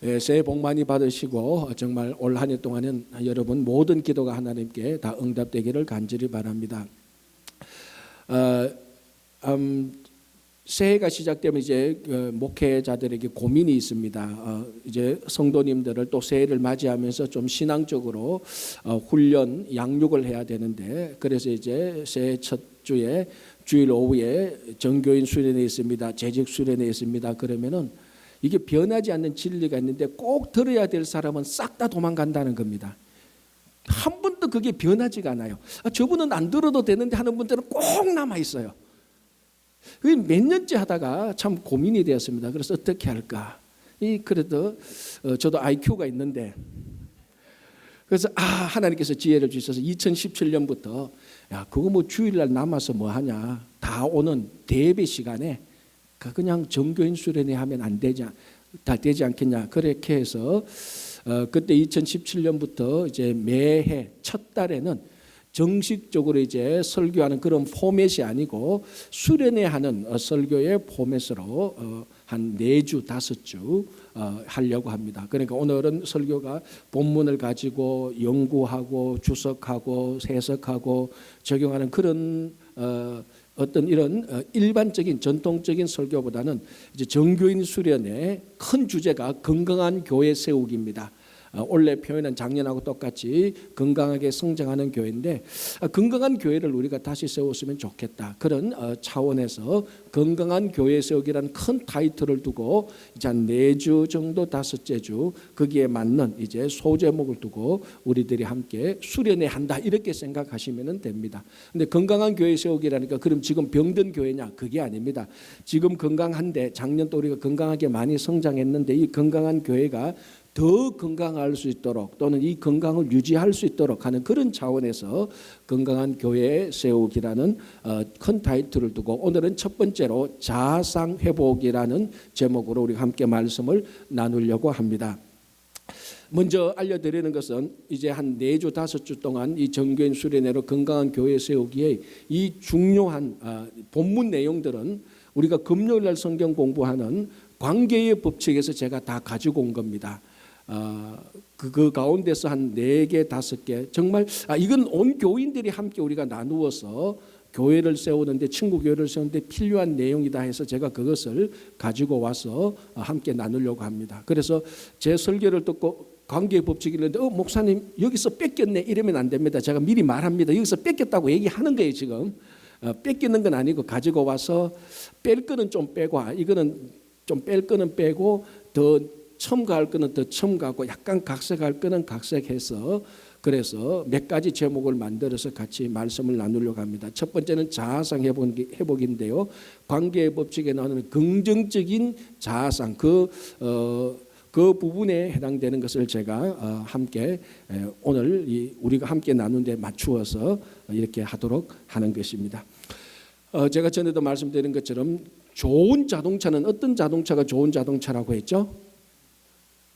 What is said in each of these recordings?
새해 복 많이 받으시고 정말 올 한 해 동안은 여러분 모든 기도가 하나님께 다 응답되기를 간절히 바랍니다. 새해가 시작되면 이제 목회자들에게 고민이 있습니다. 이제 성도님들을 또 새해를 맞이하면서 좀 신앙적으로 훈련, 양육을 해야 되는데, 그래서 이제 새해 첫 주에 주일 오후에 정교인 수련회 있습니다. 재직 수련회 있습니다. 그러면은 이게 변하지 않는 진리가 있는데 꼭 들어야 될 사람은 싹 다 도망간다는 겁니다. 한 번도 그게 변하지가 않아요. 저분은 안 들어도 되는데 하는 분들은 꼭 남아 있어요. 몇 년째 하다가 참 고민이 되었습니다. 그래서 어떻게 할까? 그래도 저도 IQ가 있는데, 그래서 하나님께서 지혜를 주셔서 2017년부터 그거 뭐 주일날 남아서 뭐 하냐, 다 오는 대배 시간에 그냥 정교인 수련회 하면 안 되지, 다 되지 않겠냐. 그렇게 해서 그때 2017년부터 이제 매해 첫 달에는 정식적으로 이제 설교하는 그런 포맷이 아니고 수련회 하는 설교의 포맷으로 한 4주, 5주 하려고 합니다. 그러니까 오늘은 설교가 본문을 가지고 연구하고 주석하고 해석하고 적용하는 그런 어떤 이런 일반적인 전통적인 설교보다는 이제 정교인 수련의 큰 주제가 건강한 교회 세우기입니다. 원래 표현은 작년하고 똑같이 건강하게 성장하는 교회인데, 건강한 교회를 우리가 다시 세웠으면 좋겠다, 그런 차원에서 건강한 교회 세우기라는 큰 타이틀을 두고 이제 한 4주 정도, 5째 주 거기에 맞는 이제 소제목을 두고 우리들이 함께 수련회 한다, 이렇게 생각하시면 됩니다. 근데 건강한 교회 세우기라니까 그럼 지금 병든 교회냐? 그게 아닙니다. 지금 건강한데 작년 또 우리가 건강하게 많이 성장했는데 이 건강한 교회가 더 건강할 수 있도록 또는 이 건강을 유지할 수 있도록 하는 그런 차원에서 건강한 교회 세우기라는 큰 타이틀을 두고 오늘은 첫 번째로 자아상 회복이라는 제목으로 우리가 함께 말씀을 나누려고 합니다. 먼저 알려드리는 것은 이제 한 4주, 5주 동안 이 정교인 수련회로 건강한 교회 세우기에 이 중요한 본문 내용들은 우리가 금요일날 성경 공부하는 관계의 법칙에서 제가 다 가지고 온 겁니다. 그 가운데서 한 4개, 5개 정말 이건 온 교인들이 함께 우리가 나누어서 교회를 세우는데, 친구 교회를 세우는데 필요한 내용이다 해서 제가 그것을 가지고 와서 함께 나누려고 합니다. 그래서 제 설교를 듣고 관계의 법칙이 있는데 목사님 여기서 뺏겼네 이러면 안 됩니다. 제가 미리 말합니다. 여기서 뺏겼다고 얘기하는 거예요. 지금 뺏기는 건 아니고 가지고 와서 뺄 거는 좀 빼고, 이거는 좀 뺄 거는 빼고, 더 첨가할 거는 더 첨가하고, 약간 각색할 거는 각색해서, 그래서 몇 가지 제목을 만들어서 같이 말씀을 나누려고 합니다. 첫 번째는 자아상 회복인데요. 관계의 법칙에 나오는 긍정적인 자아상, 그 부분에 해당되는 것을 제가 함께 오늘 우리가 함께 나눈 데 맞추어서 이렇게 하도록 하는 것입니다. 제가 전에도 말씀드린 것처럼 좋은 자동차는, 어떤 자동차가 좋은 자동차라고 했죠?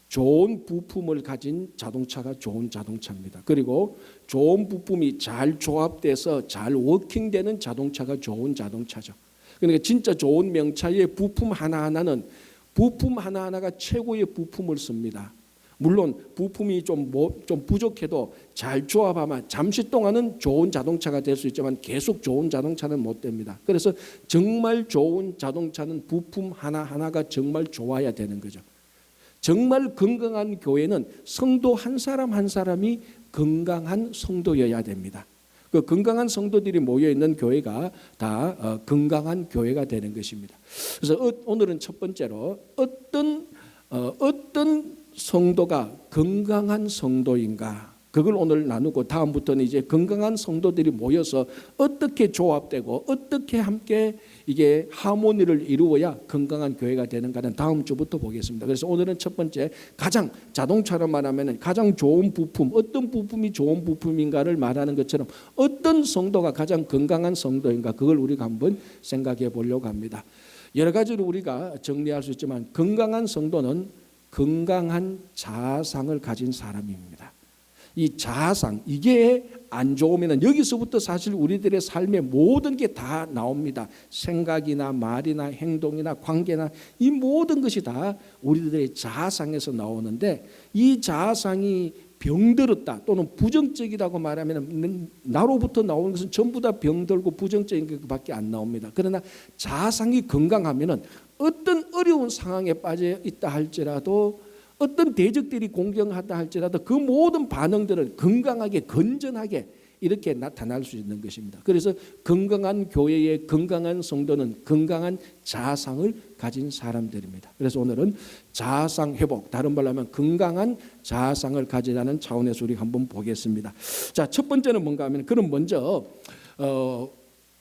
좋은 부품을 가진 자동차가 좋은 자동차입니다. 그리고 좋은 부품이 잘 조합돼서 잘 워킹되는 자동차가 좋은 자동차죠. 그러니까 진짜 좋은 명차의 부품 하나하나는, 부품 하나하나가 최고의 부품을 씁니다. 물론 부품이 좀 부족해도 잘 조합하면 잠시 동안은 좋은 자동차가 될 수 있지만 계속 좋은 자동차는 못 됩니다. 그래서 정말 좋은 자동차는 부품 하나하나가 정말 좋아야 되는 거죠. 정말 건강한 교회는 성도 한 사람 한 사람이 건강한 성도여야 됩니다. 그 건강한 성도들이 모여 있는 교회가 다 건강한 교회가 되는 것입니다. 그래서 오늘은 첫 번째로 어떤 성도가 건강한 성도인가, 그걸 오늘 나누고, 다음부터는 이제 건강한 성도들이 모여서 어떻게 조합되고 어떻게 함께 이게 하모니를 이루어야 건강한 교회가 되는가는 다음 주부터 보겠습니다. 그래서 오늘은 첫 번째, 가장 자동차로 말하면 가장 좋은 부품, 어떤 부품이 좋은 부품인가를 말하는 것처럼 어떤 성도가 가장 건강한 성도인가, 그걸 우리가 한번 생각해 보려고 합니다. 여러 가지로 우리가 정리할 수 있지만 건강한 성도는 건강한 자아상을 가진 사람입니다. 이 자아상 이게 안 좋으면 여기서부터 사실 우리들의 삶의 모든 게 다 나옵니다. 생각이나 말이나 행동이나 관계나 이 모든 것이 다 우리들의 자아상에서 나오는데, 이 자아상이 병들었다 또는 부정적이라고 말하면 나로부터 나오는 것은 전부 다 병들고 부정적인 것밖에 안 나옵니다. 그러나 자아상이 건강하면 어떤 어려운 상황에 빠져 있다 할지라도, 어떤 대적들이 공격하다 할지라도 그 모든 반응들은 건강하게 건전하게 이렇게 나타날 수 있는 것입니다. 그래서 건강한 교회의 건강한 성도는 건강한 자아상을 가진 사람들입니다. 그래서 오늘은 자아상 회복, 다른 말로 하면 건강한 자아상을 가지라는 차원에서 우리 한번 보겠습니다. 자, 첫 번째는 뭔가 하면, 그럼 먼저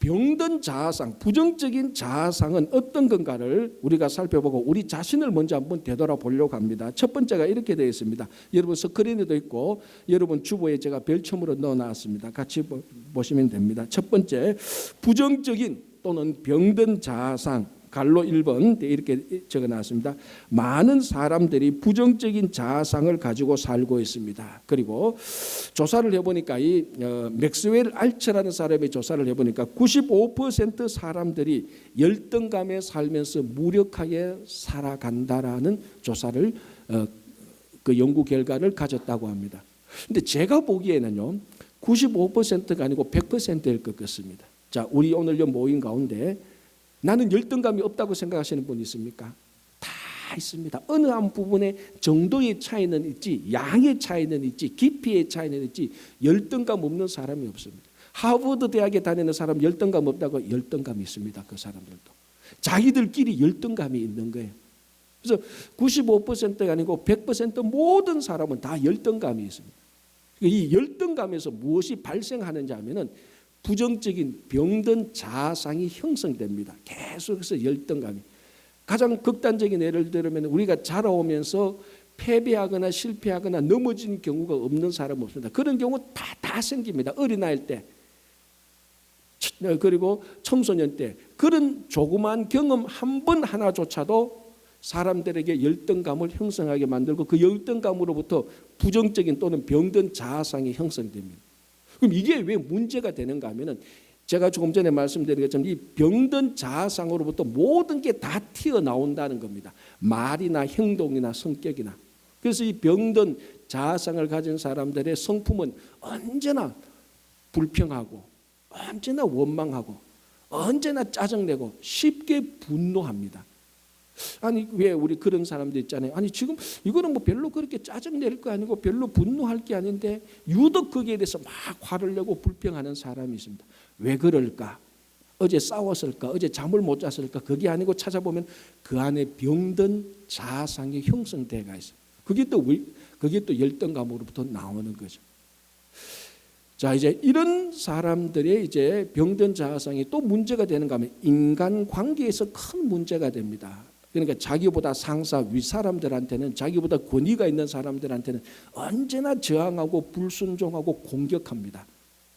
병든 자아상, 부정적인 자아상은 어떤 건가를 우리가 살펴보고 우리 자신을 먼저 한번 되돌아보려고 합니다. 첫 번째가 이렇게 되어 있습니다. 여러분 스크린에도 있고 여러분 주보에 제가 별첨으로 넣어놨습니다. 같이 보시면 됩니다. 첫 번째, 부정적인 또는 병든 자아상, 갈로 1번 이렇게 적어놨습니다. 많은 사람들이 부정적인 자아상을 가지고 살고 있습니다. 그리고 조사를 해보니까 이 맥스웰 알츠라는 사람의 조사를 해보니까 95% 사람들이 열등감에 살면서 무력하게 살아간다라는 조사를 그 연구 결과를 가졌다고 합니다. 근데 제가 보기에는요 95%가 아니고 100%일 것 같습니다. 자, 우리 오늘 모임 가운데 나는 열등감이 없다고 생각하시는 분 있습니까? 다 있습니다. 어느 한 부분에 정도의 차이는 있지, 양의 차이는 있지, 깊이의 차이는 있지, 열등감 없는 사람이 없습니다. 하버드 대학에 다니는 사람 열등감 없다고? 열등감이 있습니다. 그 사람들도 자기들끼리 열등감이 있는 거예요. 그래서 95%가 아니고 100% 모든 사람은 다 열등감이 있습니다. 이 열등감에서 무엇이 발생하는지 하면은 부정적인 병든 자아상이 형성됩니다. 계속해서 열등감이. 가장 극단적인 예를 들면 우리가 자라오면서 패배하거나 실패하거나 넘어진 경우가 없는 사람은 없습니다. 그런 경우 다 생깁니다. 어린아이일 때, 그리고 청소년 때. 그런 조그마한 경험 한 번 하나조차도 사람들에게 열등감을 형성하게 만들고 그 열등감으로부터 부정적인 또는 병든 자아상이 형성됩니다. 그럼 이게 왜 문제가 되는가 하면은 제가 조금 전에 말씀드린 것처럼 이 병든 자아상으로부터 모든 게 다 튀어나온다는 겁니다. 말이나 행동이나 성격이나. 그래서 이 병든 자아상을 가진 사람들의 성품은 언제나 불평하고 언제나 원망하고 언제나 짜증내고 쉽게 분노합니다. 아니 왜 우리 그런 사람들 있잖아요. 아니 지금 이거는 뭐 별로 그렇게 짜증낼 거 아니고 별로 분노할 게 아닌데 유독 거기에 대해서 막 화를 내고 불평하는 사람이 있습니다. 왜 그럴까? 어제 싸웠을까? 어제 잠을 못 잤을까? 그게 아니고 찾아보면 그 안에 병든 자아상이 형성돼가 있어요. 그게 또 열등감으로부터 나오는 거죠. 자, 이제 이런 사람들의 이제 병든 자아상이 또 문제가 되는가 하면 인간 관계에서 큰 문제가 됩니다. 그러니까 자기보다 상사 위 사람들한테는, 자기보다 권위가 있는 사람들한테는 언제나 저항하고 불순종하고 공격합니다.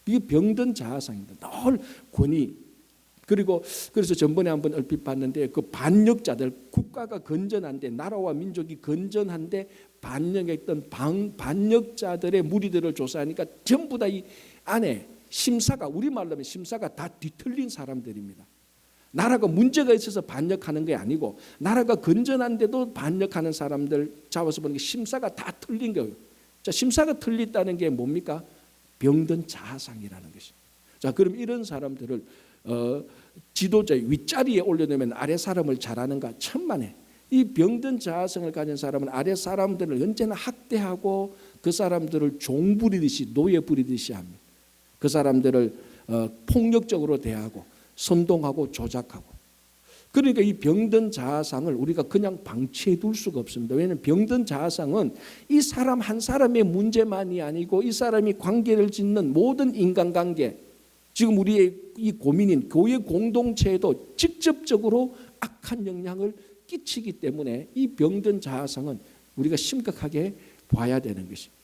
이게 병든 자아상입니다. 늘 권위. 그리고 그래서 전번에 한번 얼핏 봤는데 그 반역자들, 국가가 건전한데 나라와 민족이 건전한데 반역했던 반역자들의 무리들을 조사하니까 전부 다 이 안에 심사가, 우리말로 하면 심사가 다 뒤틀린 사람들입니다. 나라가 문제가 있어서 반역하는 게 아니고 나라가 건전한데도 반역하는 사람들 잡아서 보는 게 심사가 다 틀린 거예요. 자, 심사가 틀렸다는 게 뭡니까? 병든 자아상이라는 것입니다. 자, 그럼 이런 사람들을 지도자의 윗자리에 올려놓으면 아래 사람을 잘하는가? 천만에. 이 병든 자아성을 가진 사람은 아래 사람들을 언제나 학대하고 그 사람들을 종 부리듯이 노예 부리듯이 합니다. 그 사람들을 폭력적으로 대하고 선동하고 조작하고. 그러니까 이 병든 자아상을 우리가 그냥 방치해 둘 수가 없습니다. 왜냐하면 병든 자아상은 이 사람 한 사람의 문제만이 아니고 이 사람이 관계를 짓는 모든 인간관계, 지금 우리의 이 고민인 교회 공동체에도 직접적으로 악한 영향을 끼치기 때문에 이 병든 자아상은 우리가 심각하게 봐야 되는 것입니다.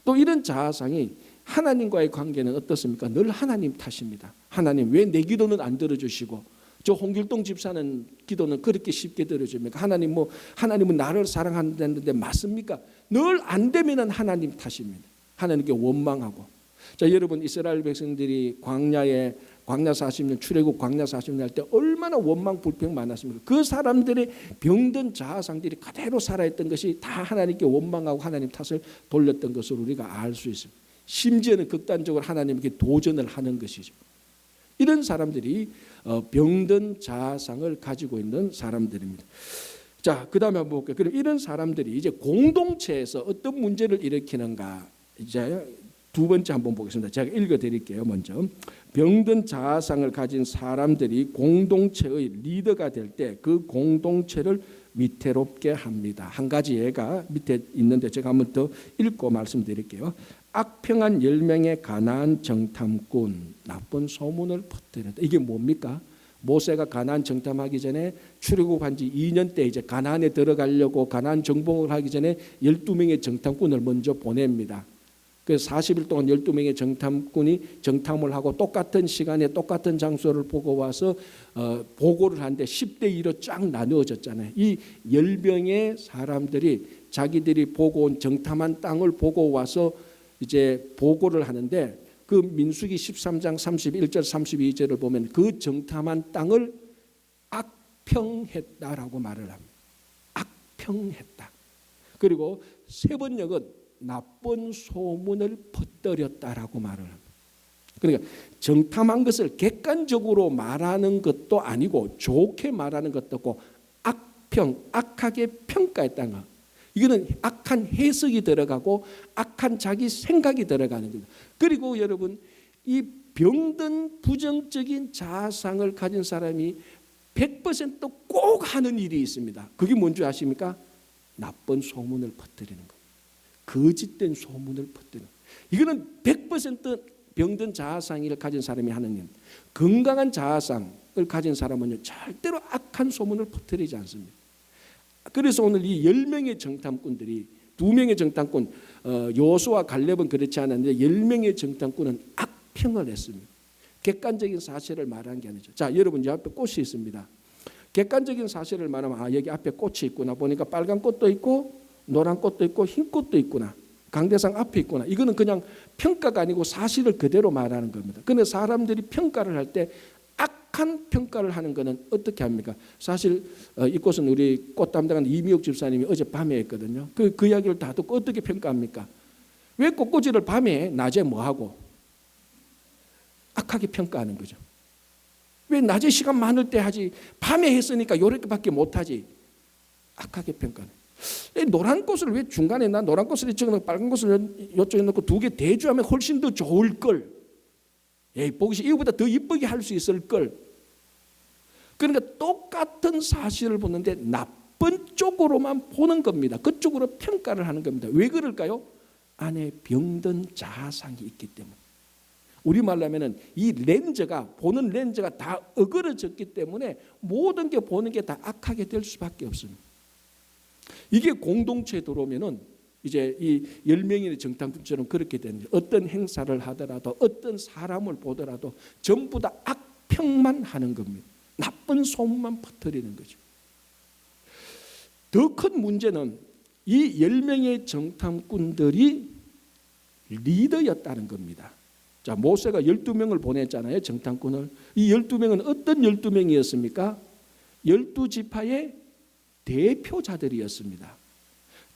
또 이런 자아상이 하나님과의 관계는 어떻습니까? 늘 하나님 탓입니다. 하나님 왜 내 기도는 안 들어주시고 저 홍길동 집사는 기도는 그렇게 쉽게 들어줍니까? 하나님은 나를 사랑한다는데 맞습니까? 늘 안 되면은 하나님 탓입니다. 하나님께 원망하고. 자, 여러분 이스라엘 백성들이 광야 40년 출애굽 광야 40년 할 때 얼마나 원망 불평 많았습니까? 그 사람들의 병든 자아상들이 그대로 살아있던 것이 다 하나님께 원망하고 하나님 탓을 돌렸던 것을 우리가 알 수 있습니다. 심지어는 극단적으로 하나님께 도전을 하는 것이죠. 이런 사람들이 병든 자아상을 가지고 있는 사람들입니다. 자, 그 다음에 한번 볼게요. 그럼 이런 사람들이 이제 공동체에서 어떤 문제를 일으키는가, 이제 두 번째 한번 보겠습니다. 제가 읽어드릴게요. 먼저 병든 자아상을 가진 사람들이 공동체의 리더가 될 때 그 공동체를 위태롭게 합니다. 한 가지 예가 밑에 있는데 제가 한번 더 읽고 말씀드릴게요. 악평한 10명의 가나안 정탐꾼 나쁜 소문을 퍼뜨렸다. 이게 뭡니까? 모세가 가나안 정탐하기 전에 출애굽한 지 2년 때 이제 가나안에 들어가려고 가나안 정복을 하기 전에 12명의 정탐꾼을 먼저 보냅니다. 그래서 40일 동안 12명의 정탐꾼이 정탐을 하고 똑같은 시간에 똑같은 장소를 보고 와서 보고를 하는데 10대 2로 쫙 나누어졌잖아요. 이 10명의 사람들이 자기들이 보고 온 정탐한 땅을 보고 와서 이제 보고를 하는데 그 민수기 13장 31절 32절을 보면 그 정탐한 땅을 악평했다라고 말을 합니다. 악평했다. 그리고 세 번역은 나쁜 소문을 퍼뜨렸다라고 말을 합니다. 그러니까 정탐한 것을 객관적으로 말하는 것도 아니고 좋게 말하는 것도 없고 악하게 평가했다는 거. 이거는 악한 해석이 들어가고 악한 자기 생각이 들어가는 겁니다. 그리고 여러분 이 병든 부정적인 자아상을 가진 사람이 100%꼭 하는 일이 있습니다. 그게 뭔지 아십니까? 나쁜 소문을 퍼뜨리는 거. 거짓된 소문을 퍼뜨리는 거. 이거는 100% 병든 자아상을 가진 사람이 하는 일. 건강한 자아상을 가진 사람은요 절대로 악한 소문을 퍼뜨리지 않습니다. 그래서 오늘 이 10명의 정탐꾼들이 2명의 정탐꾼 여호수아와 갈렙은 그렇지 않았는데 10명의 정탐꾼은 악평을 했습니다. 객관적인 사실을 말한 게 아니죠. 자, 여러분 이 앞에 꽃이 있습니다. 객관적인 사실을 말하면 여기 앞에 꽃이 있구나. 보니까 빨간 꽃도 있고 노란 꽃도 있고 흰 꽃도 있구나. 강대상 앞에 있구나. 이거는 그냥 평가가 아니고 사실을 그대로 말하는 겁니다. 그런데 사람들이 평가를 할 때 악한 평가를 하는 것은 어떻게 합니까? 사실 이 꽃은 우리 꽃 담당하는 이미옥 집사님이 어제 밤에 했거든요. 그 이야기를 다 듣고 어떻게 평가합니까? 왜 꽃꽂이를 밤에 해? 낮에 뭐하고? 악하게 평가하는 거죠. 왜 낮에 시간 많을 때 하지? 밤에 했으니까 요렇게밖에 못하지. 악하게 평가하는. 노란 꽃을 왜 중간에 나 노란 꽃을 이쪽에 넣고 빨간 꽃을 이쪽에 넣고 두 개 대조하면 훨씬 더 좋을 걸. 보기 이거보다 더 이쁘게 할 수 있을 걸. 그러니까 똑같은 사실을 보는데 나쁜 쪽으로만 보는 겁니다. 그쪽으로 평가를 하는 겁니다. 왜 그럴까요? 안에 병든 자아상이 있기 때문에. 우리말로 하면은 이 렌즈가 보는 렌즈가 다 어그러졌기 때문에 모든 게 보는 게 다 악하게 될 수밖에 없습니다. 이게 공동체에 들어오면은 이제 이 10명의 정탐꾼처럼 그렇게 되는 거예요. 어떤 행사를 하더라도 어떤 사람을 보더라도 전부 다 악평만 하는 겁니다. 나쁜 소문만 퍼뜨리는 거죠. 더 큰 문제는 이 10명의 정탐꾼들이 리더였다는 겁니다. 자, 모세가 12명을 보냈잖아요. 정탐꾼을. 이 12명은 어떤 12명이었습니까? 12지파의 대표자들이었습니다.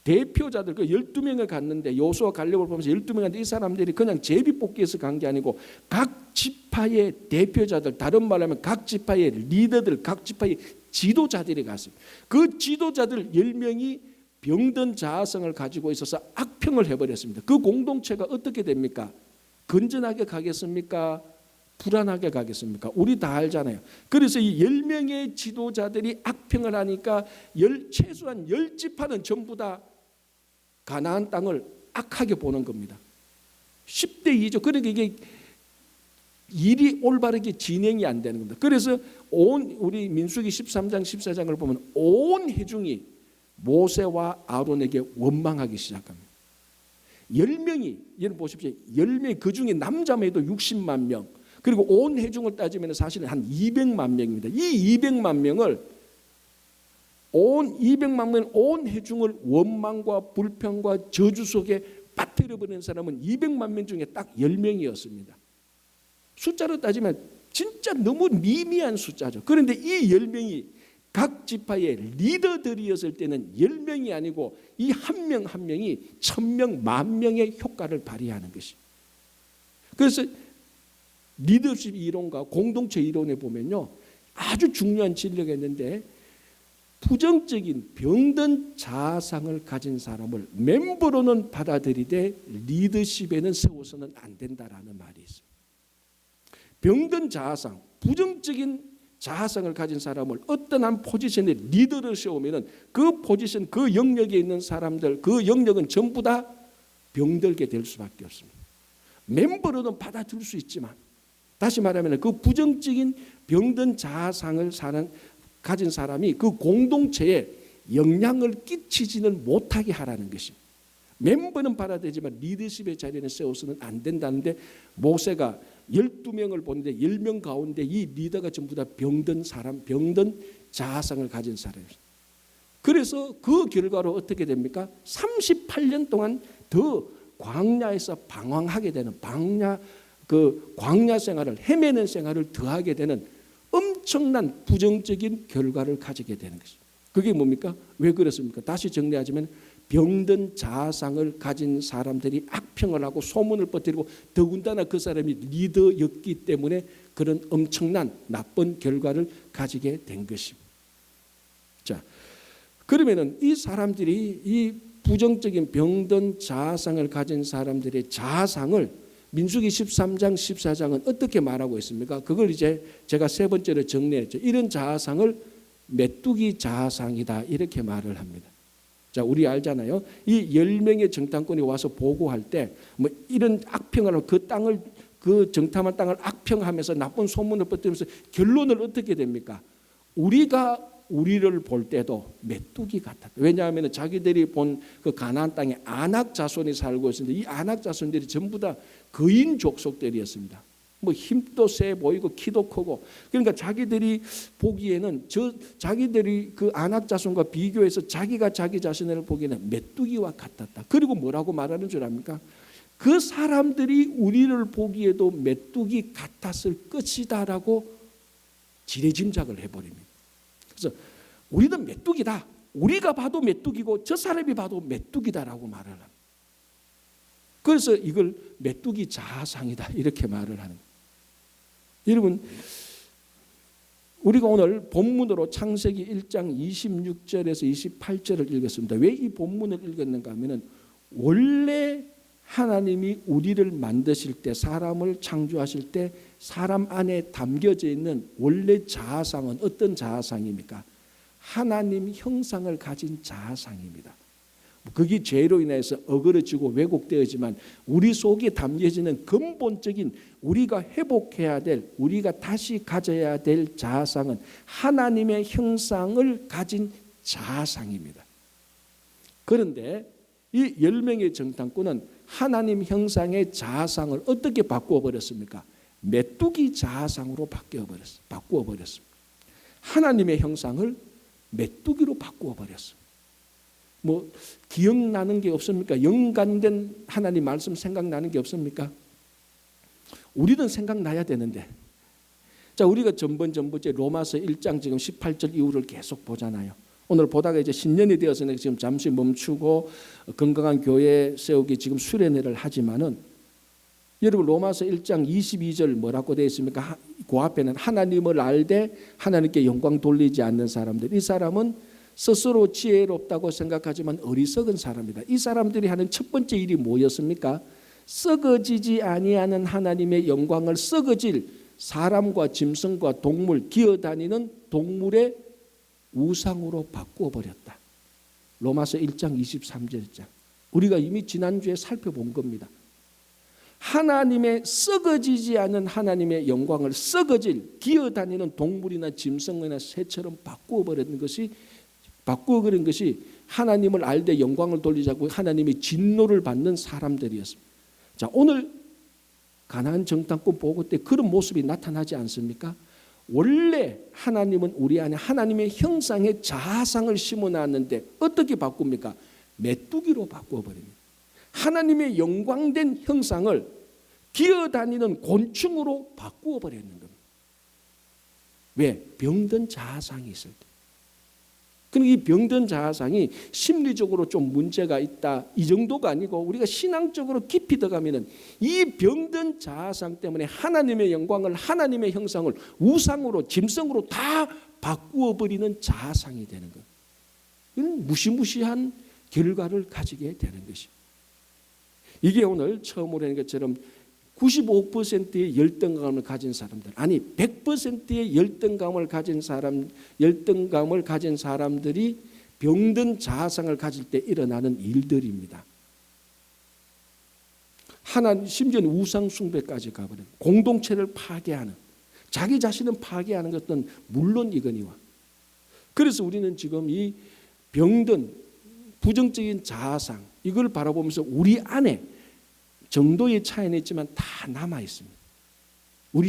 대표자들 그 12명을 갔는데 여호수아 갈렙을 보면서 12명한테 이 사람들이 그냥 제비뽑기에서 간 게 아니고 각 지파의 대표자들, 다른 말로 하면 각 지파의 리더들, 각 지파의 지도자들이 갔습니다. 그 지도자들 10명이 병든 자아성을 가지고 있어서 악평을 해버렸습니다. 그 공동체가 어떻게 됩니까? 건전하게 가겠습니까? 불안하게 가겠습니까? 우리 다 알잖아요. 그래서 이 10명의 지도자들이 악평을 하니까 최소한 10지파는 전부 다 가나안 땅을 악하게 보는 겁니다. 10대 2죠. 그러니까 이게 일이 올바르게 진행이 안 되는 겁니다. 그래서 우리 민수기 13장 14장을 보면 온 회중이 모세와 아론에게 원망하기 시작합니다. 10명이 여러분 보십시오. 10명 그중에 남자만 해도 60만 명. 그리고 온 회중을 따지면 사실은 한 200만 명입니다. 이 200만 명을 온 회중을 원망과 불평과 저주 속에 바짝 잃어버린 사람은 200만 명 중에 딱 10명이었습니다. 숫자로 따지면 진짜 너무 미미한 숫자죠. 그런데 이 10명이 각 지파의 리더들이었을 때는 10명이 아니고 이 한 명 한 명이 1000명, 10,000명의 효과를 발휘하는 것이. 그래서 리더십 이론과 공동체 이론에 보면요, 아주 중요한 진리가 있는데, 부정적인 병든 자아상을 가진 사람을 멤버로는 받아들이되 리더십에는 세워서는 안 된다라는 말이 있습니다. 병든 자아상, 부정적인 자아상을 가진 사람을 어떤 한 포지션에 리더를 세우면은 그 포지션, 그 영역에 있는 사람들, 그 영역은 전부 다 병들게 될 수밖에 없습니다. 멤버로는 받아줄 수 있지만, 다시 말하면 그 부정적인 병든 자아상을 가진 사람이 그 공동체에 영향을 끼치지는 못하게 하라는 것입니다. 멤버는 받아들이지만 리더십의 자리는 세워서는 안 된다는데, 모세가 12명을 보는데 10명 가운데 이 리더가 전부 다 병든 사람, 병든 자아상을 가진 사람입니다. 그래서 그 결과로 어떻게 됩니까? 38년 동안 더 광야에서 방황하게 되는, 광야 생활을, 헤매는 생활을 더하게 되는 엄청난 부정적인 결과를 가지게 되는 것입니다. 그게 뭡니까? 왜 그렇습니까? 다시 정리하자면, 병든 자아상을 가진 사람들이 악평을 하고 소문을 퍼뜨리고, 더군다나 그 사람이 리더였기 때문에 그런 엄청난 나쁜 결과를 가지게 된 것입니다. 자, 그러면은 이 사람들이, 이 부정적인 병든 자아상을 가진 사람들의 자아상을 민수기 13장 14장은 어떻게 말하고 있습니까? 그걸 이제 제가 세 번째로 정리했죠. 이런 자아상을 메뚜기 자아상이다, 이렇게 말을 합니다. 자, 우리 알잖아요. 이 10명의 정탐꾼이 와서 보고할 때 뭐 이런 악평을 하고 그 땅을, 그 정탐한 땅을 악평하면서 나쁜 소문을 퍼뜨리면서 결론을 어떻게 됩니까? 우리가 우리를 볼 때도 메뚜기 같았다. 왜냐하면 자기들이 본 그 가나안 땅에 아낙 자손이 살고 있었는데, 이 아낙 자손들이 전부 다 거인 족속들이었습니다. 뭐 힘도 세 보이고 키도 크고, 그러니까 자기들이 보기에는 자기들이 그 아낙 자손과 비교해서 자기가 자기 자신을 보기에는 메뚜기와 같았다. 그리고 뭐라고 말하는 줄 압니까? 그 사람들이 우리를 보기에도 메뚜기 같았을 것이다라고 지레짐작을 해버립니다. 그래서 우리는 메뚜기다, 우리가 봐도 메뚜기고 저 사람이 봐도 메뚜기다라고 말을 합니다. 그래서 이걸 메뚜기 자아상이다, 이렇게 말을 하는 거예요. 여러분, 우리가 오늘 본문으로 창세기 1장 26절에서 28절을 읽었습니다. 왜 이 본문을 읽었는가 하면은, 원래 하나님이 우리를 만드실 때, 사람을 창조하실 때 사람 안에 담겨져 있는 원래 자아상은 어떤 자아상입니까? 하나님 형상을 가진 자아상입니다. 그게 죄로 인해서 어그러지고 왜곡되었지만, 우리 속에 담겨지는 근본적인 우리가 회복해야 될, 우리가 다시 가져야 될 자아상은 하나님의 형상을 가진 자아상입니다. 그런데 이 10명의 정탐꾼은 하나님 형상의 자아상을 어떻게 바꾸어 버렸습니까? 메뚜기 자아상으로 바꾸어 버렸습니다. 하나님의 형상을 메뚜기로 바꾸어 버렸습니다. 뭐 기억나는 게 없습니까? 연관된 하나님 말씀 생각나는 게 없습니까? 우리는 생각나야 되는데. 자, 우리가 전번주에 로마서 1장 지금 18절 이후를 계속 보잖아요. 오늘 보다가 이제 신년이 되어서 지금 잠시 멈추고 건강한 교회 세우기 지금 수련회를 하지만은, 여러분 로마서 1장 22절 뭐라고 되어 있습니까? 그 앞에는 하나님을 알되 하나님께 영광 돌리지 않는 사람들, 이 사람은 스스로 지혜롭다고 생각하지만 어리석은 사람이다. 이 사람들이 하는 첫 번째 일이 뭐였습니까? 썩어지지 아니하는 하나님의 영광을 썩어질 사람과 짐승과 동물, 기어다니는 동물의 우상으로 바꾸어 버렸다. 로마서 1장 23절장. 우리가 이미 지난주에 살펴본 겁니다. 하나님의 썩어지지 않은 하나님의 영광을 썩어질 기어다니는 동물이나 짐승이나 새처럼 바꾸어 버리는 것이 하나님을 알되 영광을 돌리자고 하나님의 진노를 받는 사람들이었습니다. 자, 오늘 가나안 정탐꾼 보고 때 그런 모습이 나타나지 않습니까? 원래 하나님은 우리 안에 하나님의 형상의 자아상을 심어놨는데 어떻게 바꿉니까? 메뚜기로 바꾸어버립니다. 하나님의 영광된 형상을 기어다니는 곤충으로 바꾸어 버렸는 겁니다. 왜? 병든 자아상이 있을 때. 그러니까 이 병든 자아상이 심리적으로 좀 문제가 있다, 이 정도가 아니고 우리가 신앙적으로 깊이 들어가면은 이 병든 자아상 때문에 하나님의 영광을, 하나님의 형상을 우상으로, 짐승으로 다 바꾸어 버리는 자아상이 되는 것. 이건 무시무시한 결과를 가지게 되는 것이. 이게 오늘 처음으로 하는 것처럼 95%의 열등감을 가진 사람들, 아니 100%의 열등감을 가진 사람들이 병든 자아상을 가질 때 일어나는 일들입니다. 심지어는 우상 숭배까지 가버린, 공동체를 파괴하는, 자기 자신을 파괴하는 것은 물론 이거니와. 그래서 우리는 지금 이 병든 부정적인 자아상, 이걸 바라보면서 우리 안에 정도의 차이는 있지만 다 남아 있습니다.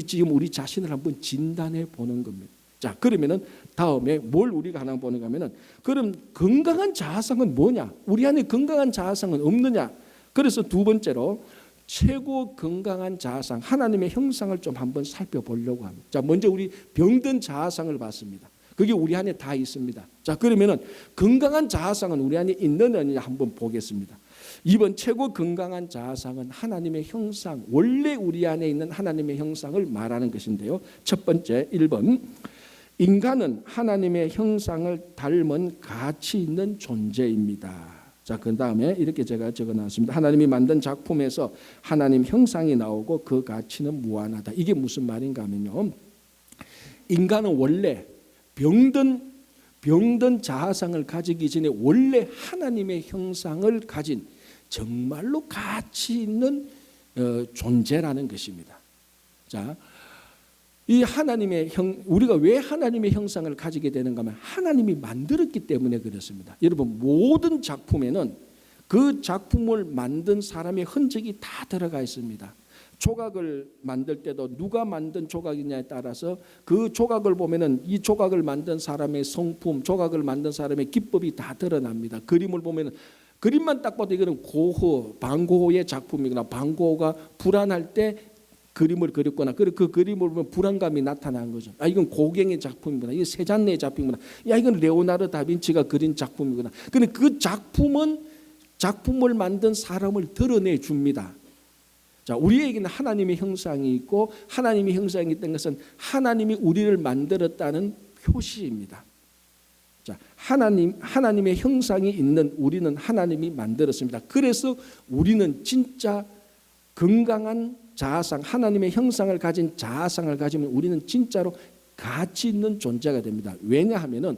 지금 우리 자신을 한번 진단해 보는 겁니다. 자, 그러면은 다음에 뭘 우리가 하나 보는가 하면은, 그럼 건강한 자아상은 뭐냐? 우리 안에 건강한 자아상은 없느냐? 그래서 두 번째로 최고 건강한 자아상, 하나님의 형상을 좀 한번 살펴보려고 합니다. 자, 먼저 우리 병든 자아상을 봤습니다. 그게 우리 안에 다 있습니다. 자, 그러면은 건강한 자아상은 우리 안에 있느냐 한번 보겠습니다. 이번 최고 건강한 자아상은 하나님의 형상, 원래 우리 안에 있는 하나님의 형상을 말하는 것인데요. 첫 번째 1번, 인간은 하나님의 형상을 닮은 가치 있는 존재입니다. 자, 그 다음에 이렇게 제가 적어놨습니다. 하나님이 만든 작품에서 하나님 형상이 나오고 그 가치는 무한하다. 이게 무슨 말인가 하면요, 인간은 원래 병든 자아상을 가지기 전에 원래 하나님의 형상을 가진 정말로 가치 있는 존재라는 것입니다. 자, 이 하나님의 우리가 왜 하나님의 형상을 가지게 되는가 하면 하나님이 만들었기 때문에 그렇습니다. 여러분, 모든 작품에는 그 작품을 만든 사람의 흔적이 다 들어가 있습니다. 조각을 만들 때도 누가 만든 조각이냐에 따라서 그 조각을 보면은 이 조각을 만든 사람의 성품, 조각을 만든 사람의 기법이 다 드러납니다. 그림을 보면은 그림만 딱 봐도 이거는 반고흐의 작품이거나 반고흐가 불안할 때 그림을 그렸거나 그 그림을 보면 불안감이 나타난 거죠. 아, 이건 고갱의 작품이구나. 이건 세잔네의 작품이구나. 야, 이건 레오나르도 다빈치가 그린 작품이구나. 근데 그 작품은 작품을 만든 사람을 드러내 줍니다. 자, 우리에게는 하나님의 형상이 있고 하나님의 형상이 있다는 것은 하나님이 우리를 만들었다는 표시입니다. 자, 하나님의 형상이 있는 우리는 하나님이 만들었습니다. 그래서 우리는 진짜 건강한 자아상, 하나님의 형상을 가진 자아상을 가지면 우리는 진짜로 가치 있는 존재가 됩니다. 왜냐하면은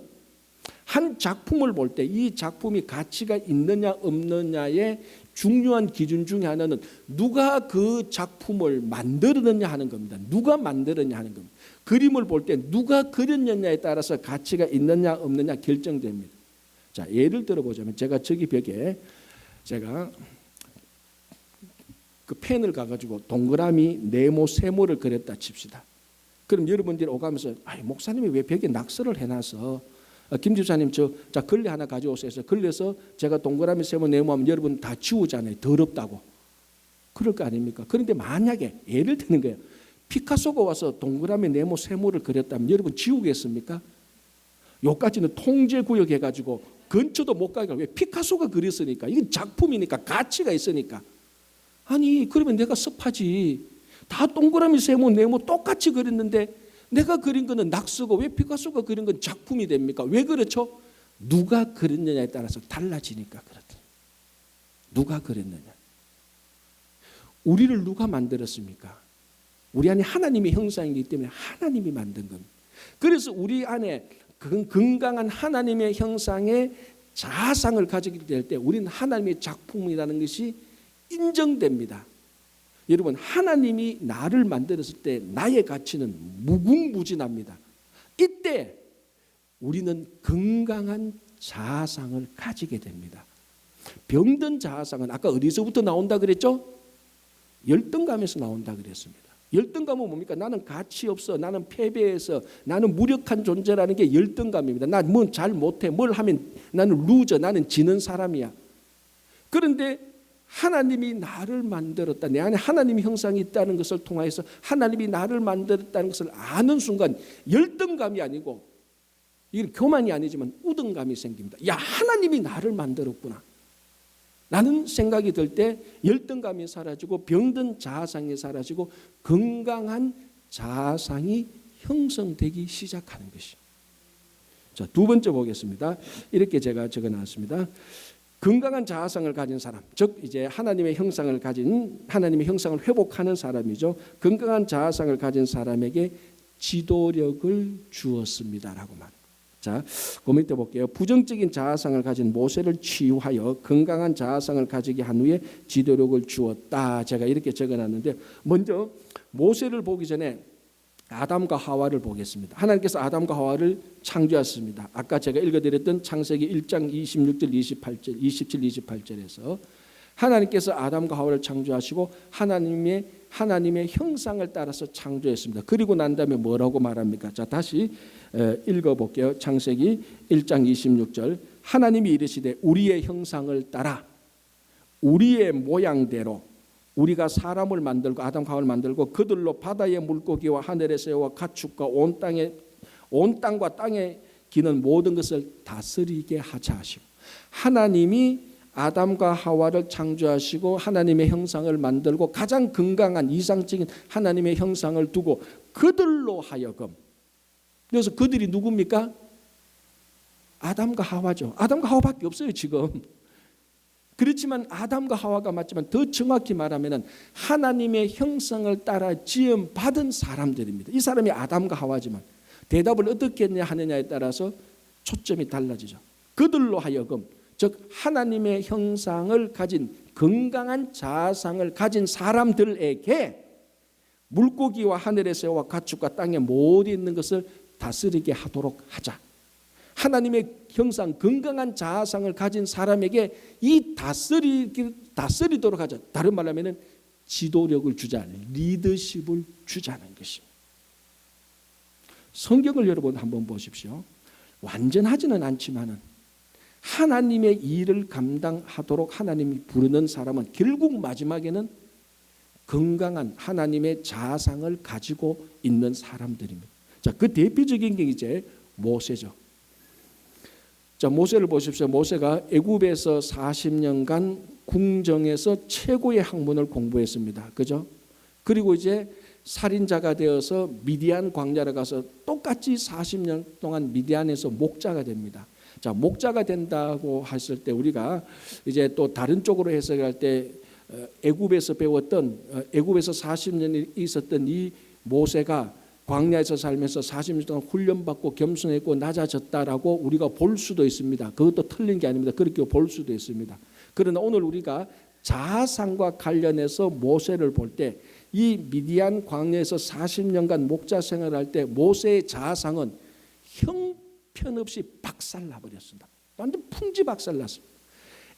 한 작품을 볼 때 이 작품이 가치가 있느냐 없느냐의 중요한 기준 중에 하나는 누가 그 작품을 만들었느냐 하는 겁니다. 누가 만들었냐 하는 겁니다. 그림을 볼 때 누가 그렸느냐에 따라서 가치가 있느냐 없느냐 결정됩니다. 자, 예를 들어보자면 제가 저기 벽에 제가 그 펜을 가가지고 동그라미, 네모, 세모를 그렸다 칩시다. 그럼 여러분들이 오가면서 목사님이 왜 벽에 낙서를 해놔서 김 집사님 자 걸레 하나 가져오세요 해서 걸려서 제가 동그라미, 세모, 네모 하면 여러분 다 지우잖아요. 더럽다고. 그럴 거 아닙니까? 그런데 만약에 예를 드는 거예요. 피카소가 와서 동그라미, 네모, 세모를 그렸다면 여러분 지우겠습니까? 요까지는 통제구역 해가지고 근처도 못 가게. 왜? 피카소가 그렸으니까. 이건 작품이니까 가치가 있으니까. 아니 그러면 내가 섭하지. 다 동그라미, 세모, 네모 똑같이 그렸는데 내가 그린 거는 낙서고 왜 피카소가 그린 건 작품이 됩니까? 왜 그렇죠? 누가 그렸느냐에 따라서 달라지니까 그렇다. 누가 그렸느냐. 우리를 누가 만들었습니까? 우리 안에 하나님의 형상이기 때문에 하나님이 만든 겁니다. 그래서 우리 안에 건강한 하나님의 형상의 자아상을 가지게 될 때 우리는 하나님의 작품이라는 것이 인정됩니다. 여러분, 하나님이 나를 만들었을 때 나의 가치는 무궁무진합니다. 이때 우리는 건강한 자아상을 가지게 됩니다. 병든 자아상은 아까 어디서부터 나온다 그랬죠? 열등감에서 나온다 그랬습니다. 열등감은 뭡니까? 나는 가치 없어, 나는 패배해서, 나는 무력한 존재라는 게 열등감입니다. 나 뭐 잘 못해, 뭘 하면 나는 루저, 나는 지는 사람이야. 그런데 하나님이 나를 만들었다, 내 안에 하나님의 형상이 있다는 것을 통하여서 하나님이 나를 만들었다는 것을 아는 순간 열등감이 아니고, 이건 교만이 아니지만 우등감이 생깁니다. 야, 하나님이 나를 만들었구나 라는 생각이 들 때 열등감이 사라지고 병든 자아상이 사라지고 건강한 자아상이 형성되기 시작하는 것이. 자, 두 번째 보겠습니다. 이렇게 제가 적어놨습니다. 건강한 자아상을 가진 사람, 즉 이제 하나님의 형상을 가진, 하나님의 형상을 회복하는 사람이죠. 건강한 자아상을 가진 사람에게 지도력을 주었습니다라고 말. 자, 그 밑에 볼게요. 부정적인 자아상을 가진 모세를 치유하여 건강한 자아상을 가지게 한 후에 지도력을 주었다. 제가 이렇게 적어놨는데, 먼저 모세를 보기 전에 아담과 하와를 보겠습니다. 하나님께서 아담과 하와를 창조하셨습니다. 아까 제가 읽어드렸던 창세기 1장 26절 28절 27, 28절에서 하나님께서 아담과 하와를 창조하시고 하나님의 형상을 따라서 창조했습니다. 그리고 난 다음에 뭐라고 말합니까? 자, 다시 읽어볼게요. 창세기 1장 26절 하나님이 이르시되 우리의 형상을 따라 우리의 모양대로 우리가 사람을 만들고 아담과 하와를 만들고 그들로 바다의 물고기와 하늘의 새와 가축과 온 땅과 땅에 기는 모든 것을 다스리게 하자 하시고, 하나님이 아담과 하와를 창조하시고 하나님의 형상을 만들고 가장 건강한 이상적인 하나님의 형상을 두고 그들로 하여금, 그래서 그들이 누굽니까? 아담과 하와죠. 아담과 하와밖에 없어요 지금. 그렇지만 아담과 하와가 맞지만 더 정확히 말하면 하나님의 형상을 따라 지음 받은 사람들입니다. 이 사람이 아담과 하와지만 대답을 어떻게 하느냐에 따라서 초점이 달라지죠. 그들로 하여금, 즉 하나님의 형상을 가진 건강한 자아상을 가진 사람들에게 물고기와 하늘의 새와 가축과 땅에 모두 있는 것을 다스리게 하도록 하자. 하나님의 형상, 건강한 자아상을 가진 사람에게 이 다스리도록 하자. 다른 말로 하면 지도력을 주자, 리더십을 주자는 것입니다. 성경을 여러분 한번 보십시오. 완전하지는 않지만은 하나님의 일을 감당하도록 하나님이 부르는 사람은 결국 마지막에는 건강한 하나님의 자아상을 가지고 있는 사람들입니다. 자, 그 대표적인 게 이제 모세죠. 자, 모세를 보십시오. 모세가 애굽에서 40년간 궁정에서 최고의 학문을 공부했습니다. 그죠? 그리고 이제 살인자가 되어서 미디안 광야를 가서 똑같이 40년 동안 미디안에서 목자가 됩니다. 자, 목자가 된다고 했을 때 우리가 이제 또 다른 쪽으로 해석할 때 애굽에서 배웠던, 애굽에서 40년이 있었던 이 모세가 광야에서 살면서 40년 동안 훈련받고 겸손했고 낮아졌다라고 우리가 볼 수도 있습니다. 그것도 틀린 게 아닙니다. 그렇게 볼 수도 있습니다. 그러나 오늘 우리가 자아상과 관련해서 모세를 볼 때 이 미디안 광야에서 40년간 목자 생활할 때 모세의 자아상은 형편없이 박살나버렸습니다. 완전 풍지 박살났습니다.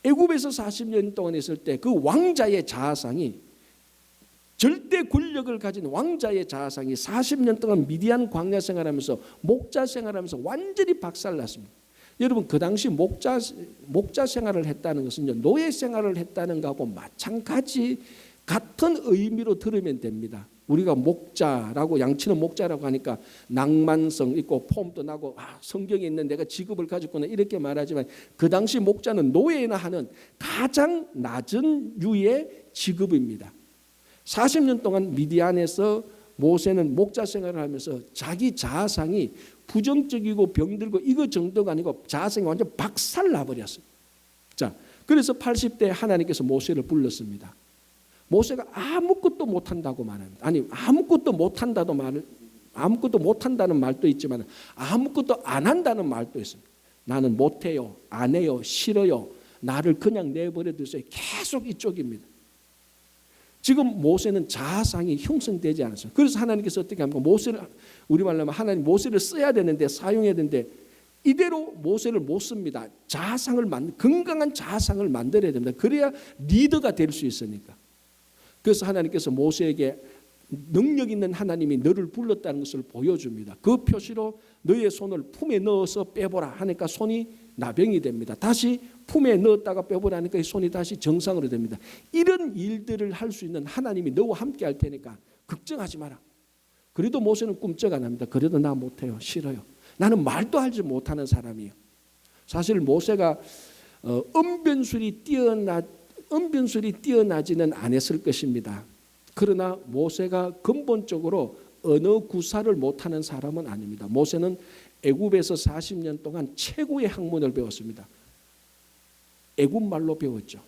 애굽에서 40년 동안 있을 때 그 왕자의 자아상이, 절대 권력을 가진 왕자의 자아상이 40년 동안 미디안 광야 생활하면서 목자 생활하면서 완전히 박살났습니다. 여러분, 그 당시 목자 생활을 했다는 것은 노예 생활을 했다는 것하고 마찬가지 같은 의미로 들으면 됩니다. 우리가 목자라고, 양치는 목자라고 하니까 낭만성 있고 폼도 나고 성경에 있는 내가 직업을 가졌구나 이렇게 말하지만 그 당시 목자는 노예나 하는 가장 낮은 유의 직업입니다. 40년 동안 미디안에서 모세는 목자 생활을 하면서 자기 자아상이 부정적이고 병들고 이거 정도가 아니고 자아상이 완전 박살나버렸어요. 자, 그래서 80대 하나님께서 모세를 불렀습니다. 모세가 아무것도 못한다고 말합니다. 아니, 아무것도 못한다는 말도 있지만 아무것도 안 한다는 말도 있습니다. 나는 못해요, 안 해요, 싫어요, 나를 그냥 내버려 두세요. 계속 이쪽입니다. 지금 모세는 자아상이 형성되지 않았어요. 그래서 하나님께서 어떻게 합니까? 모세를, 우리말로 하면 하나님 모세를 써야 되는데, 사용해야 되는데 이대로 모세를 못 씁니다. 건강한 자아상을 만들어야 됩니다. 그래야 리더가 될 수 있으니까. 그래서 하나님께서 모세에게 능력 있는 하나님이 너를 불렀다는 것을 보여줍니다. 그 표시로 너의 손을 품에 넣어서 빼보라 하니까 손이 나병이 됩니다. 다시 품에 넣었다가 빼보라니까 이 손이 다시 정상으로 됩니다. 이런 일들을 할 수 있는 하나님이 너와 함께 할 테니까 걱정하지 마라. 그래도 모세는 꿈쩍 안 합니다. 그래도 나 못해요. 싫어요. 나는 말도 하지 못하는 사람이에요. 사실 모세가 언변술이 뛰어나지는 않았을 것입니다. 그러나 모세가 근본적으로 언어 구사를 못하는 사람은 아닙니다. 모세는 애굽에서 40년 동안 최고의 학문을 배웠습니다. 애굽말로 배웠죠.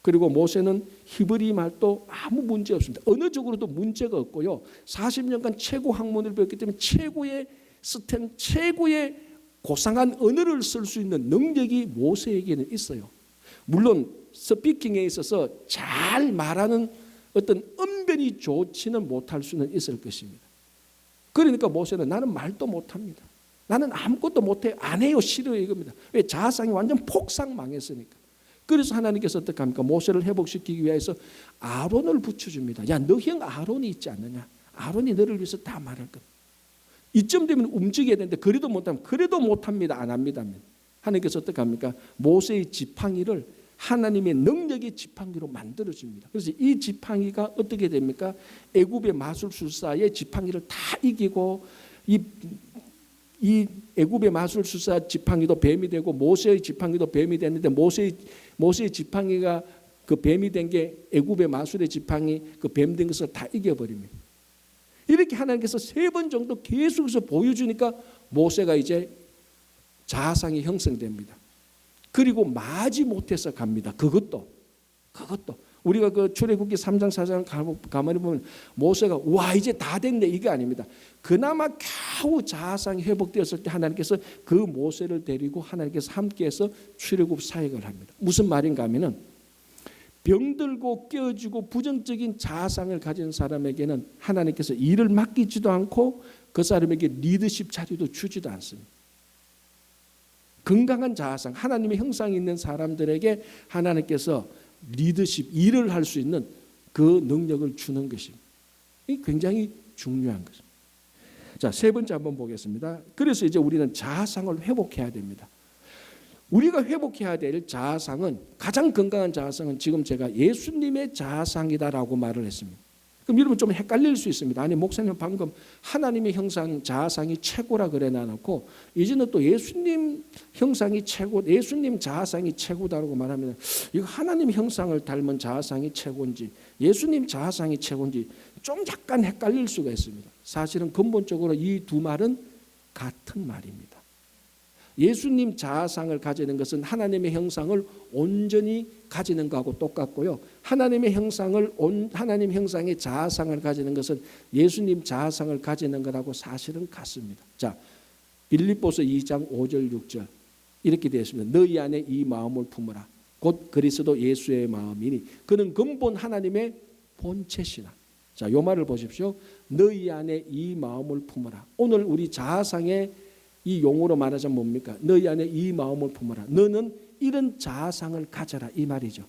그리고 모세는 히브리 말도 아무 문제 없습니다. 언어적으로도 문제가 없고요. 40년간 최고 학문을 배웠기 때문에 최고의 고상한 언어를 쓸 수 있는 능력이 모세에게는 있어요. 물론 스피킹에 있어서 잘 말하는 어떤 언변이 좋지는 못할 수는 있을 것입니다. 그러니까 모세는 나는 말도 못합니다. 나는 아무것도 못해. 안 해요. 싫어요. 이겁니다. 왜? 자아상이 완전 폭삭 망했으니까. 그래서 하나님께서 어떻게 합니까? 모세를 회복시키기 위해서 아론을 붙여줍니다. 야, 너 형 아론이 있지 않느냐? 아론이 너를 위해서 다 말할 것. 이쯤 되면 움직여야 되는데 그래도 못하면 그래도 못합니다. 안 합니다. 하나님께서 어떻게 합니까? 모세의 지팡이를 하나님의 능력의 지팡이로 만들어줍니다. 그래서 이 지팡이가 어떻게 됩니까? 애굽의 마술술사의 지팡이를 다 이기고 이 애굽의 마술술사 지팡이도 뱀이 되고 모세의 지팡이도 뱀이 됐는데 모세의 지팡이가 그 뱀이 된 게 애굽의 마술의 지팡이 그 뱀 된 것을 다 이겨버립니다. 이렇게 하나님께서 3번 정도 계속해서 보여주니까 모세가 이제 자아상이 형성됩니다. 그리고 마지 못해서 갑니다. 그것도 우리가 그 출애굽기 3장 4장 가만히 보면 모세가 와 이제 다 됐네 이게 아닙니다. 그나마 겨우 자아상이 회복되었을 때 하나님께서 그 모세를 데리고 하나님께서 함께해서 출애굽 사역을 합니다. 무슨 말인가 하면은 병들고 깨어지고 부정적인 자아상을 가진 사람에게는 하나님께서 일을 맡기지도 않고 그 사람에게 리더십 자리도 주지도 않습니다. 건강한 자아상, 하나님의 형상이 있는 사람들에게 하나님께서 리더십, 일을 할 수 있는 그 능력을 주는 것입니다. 이게 굉장히 중요한 것입니다. 자, 3번째 한번 보겠습니다. 그래서 이제 우리는 자아상을 회복해야 됩니다. 우리가 회복해야 될 자아상은 가장 건강한 자아상은 지금 제가 예수님의 자아상이다라고 말을 했습니다. 그럼 여러분 좀 헷갈릴 수 있습니다. 아니 목사님 방금 하나님의 형상 자아상이 최고라 그래 놔놓고 이제는 또 예수님 형상이 최고, 예수님 자아상이 최고다라고 말하면 이거 하나님 형상을 닮은 자아상이 최고인지 예수님 자아상이 최고인지 좀 약간 헷갈릴 수가 있습니다. 사실은 근본적으로 이 두 말은 같은 말입니다. 예수님 자아상을 가지는 것은 하나님의 형상을 온전히 가지는 것하고 똑같고요. 하나님 형상의 자아상을 가지는 것은 예수님 자아상을 가지는 것하고 사실은 같습니다. 자, 빌립보서 2장 5절 6절 이렇게 되어 있습니다. 너희 안에 이 마음을 품으라. 곧 그리스도 예수의 마음이니 그는 근본 하나님의 본체시나. 자, 요 말을 보십시오. 너희 안에 이 마음을 품으라. 오늘 우리 자아상의 이 용어로 말하자면 뭡니까? 너희 안에 이 마음을 품어라. 너는 이런 자아상을 가져라 이 말이죠.